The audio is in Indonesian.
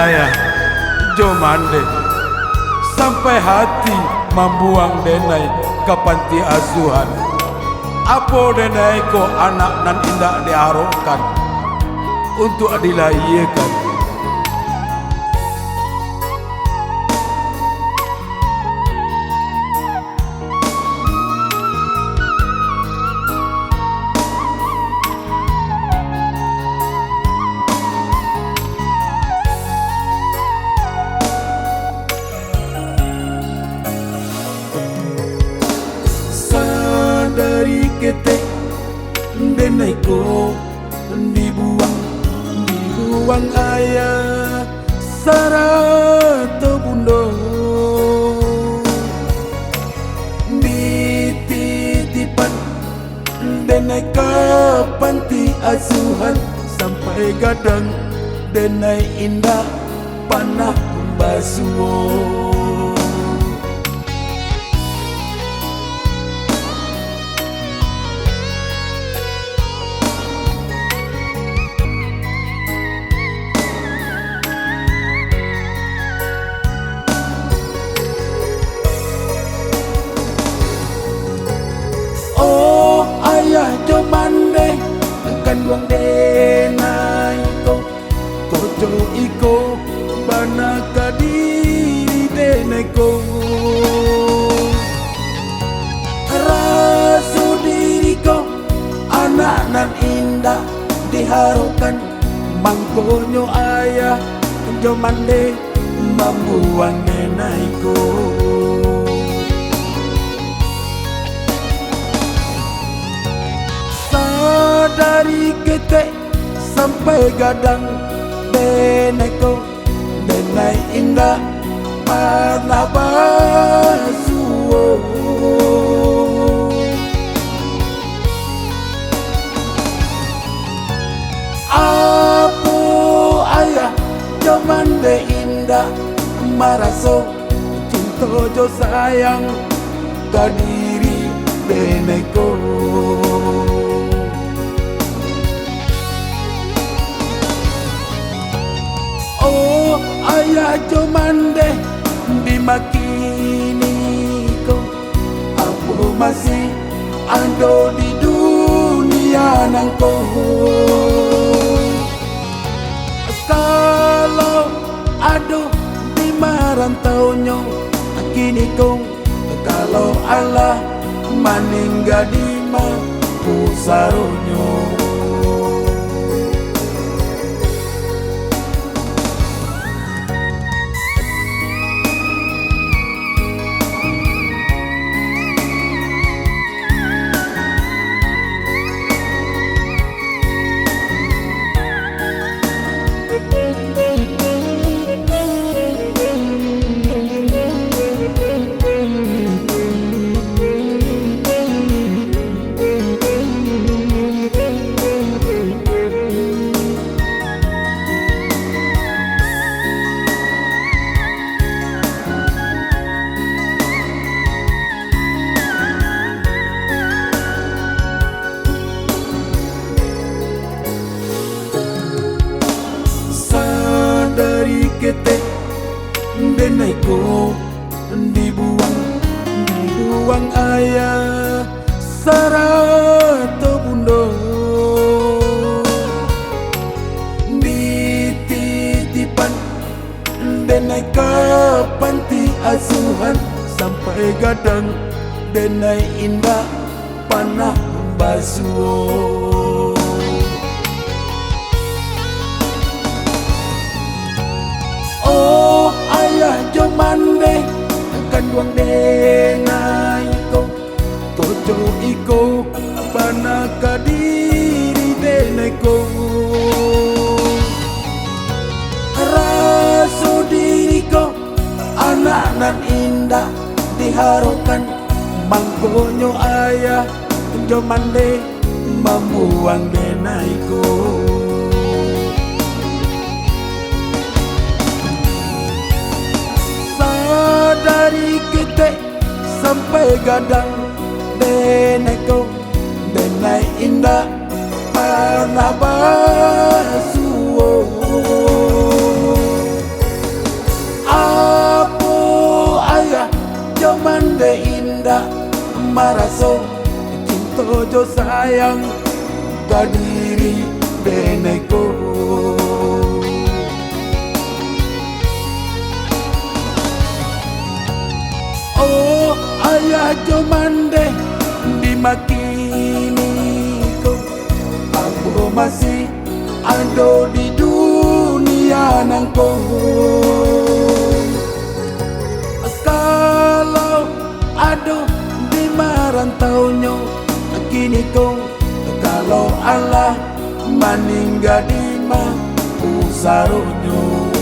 ayah Jomande sampai hati membuang denai ke panti asuhan. Apo denai ko anak nan indah diharapkan untuk dilahirkan. Dari ketek denai ko dibuang ayah sarata bundo dititipan denai ke panti asuhan sampai gadang denai indah panah basuh. Ayah Jomande kan wang denai ko kojo iko bana kadiri denai ko rasu diri ko anak nan indah diharapkan mangkonyo ayah Jomande membuang denai ko. Dari ketek sampai gadang denai ko denai indah panah basuh. Apo ayah Jomande indah maraso cinta jo sayang kadiri denai ko. Ayah Jomande dimakini ko aku masih ando di dunia nangko. Kalau ado di marantaunya kini ko kalau Allah maningga di mapusaronyo. Ketek denai ko dibuang ayah sarata bundo dititipan denai ke panti asuhan sampai gadang denai indah panah basuh. Ayah Jomande kan wang denai ko kojo iko bana kadiri denai ko rasu diri ko anak nan indah diharapkan mangkonyo ayah Jomande membuang denai ko. Dari ketek sampai gadang denai ko denai indah panah basuh. raso cinta jo sayang kadiri beneko. Oh ayah jo mande di makini ko, aku masih ada di dunia nangko. Kalau ada di merantaunya kini ko, kalau Allah meninggal di ma usaronyo.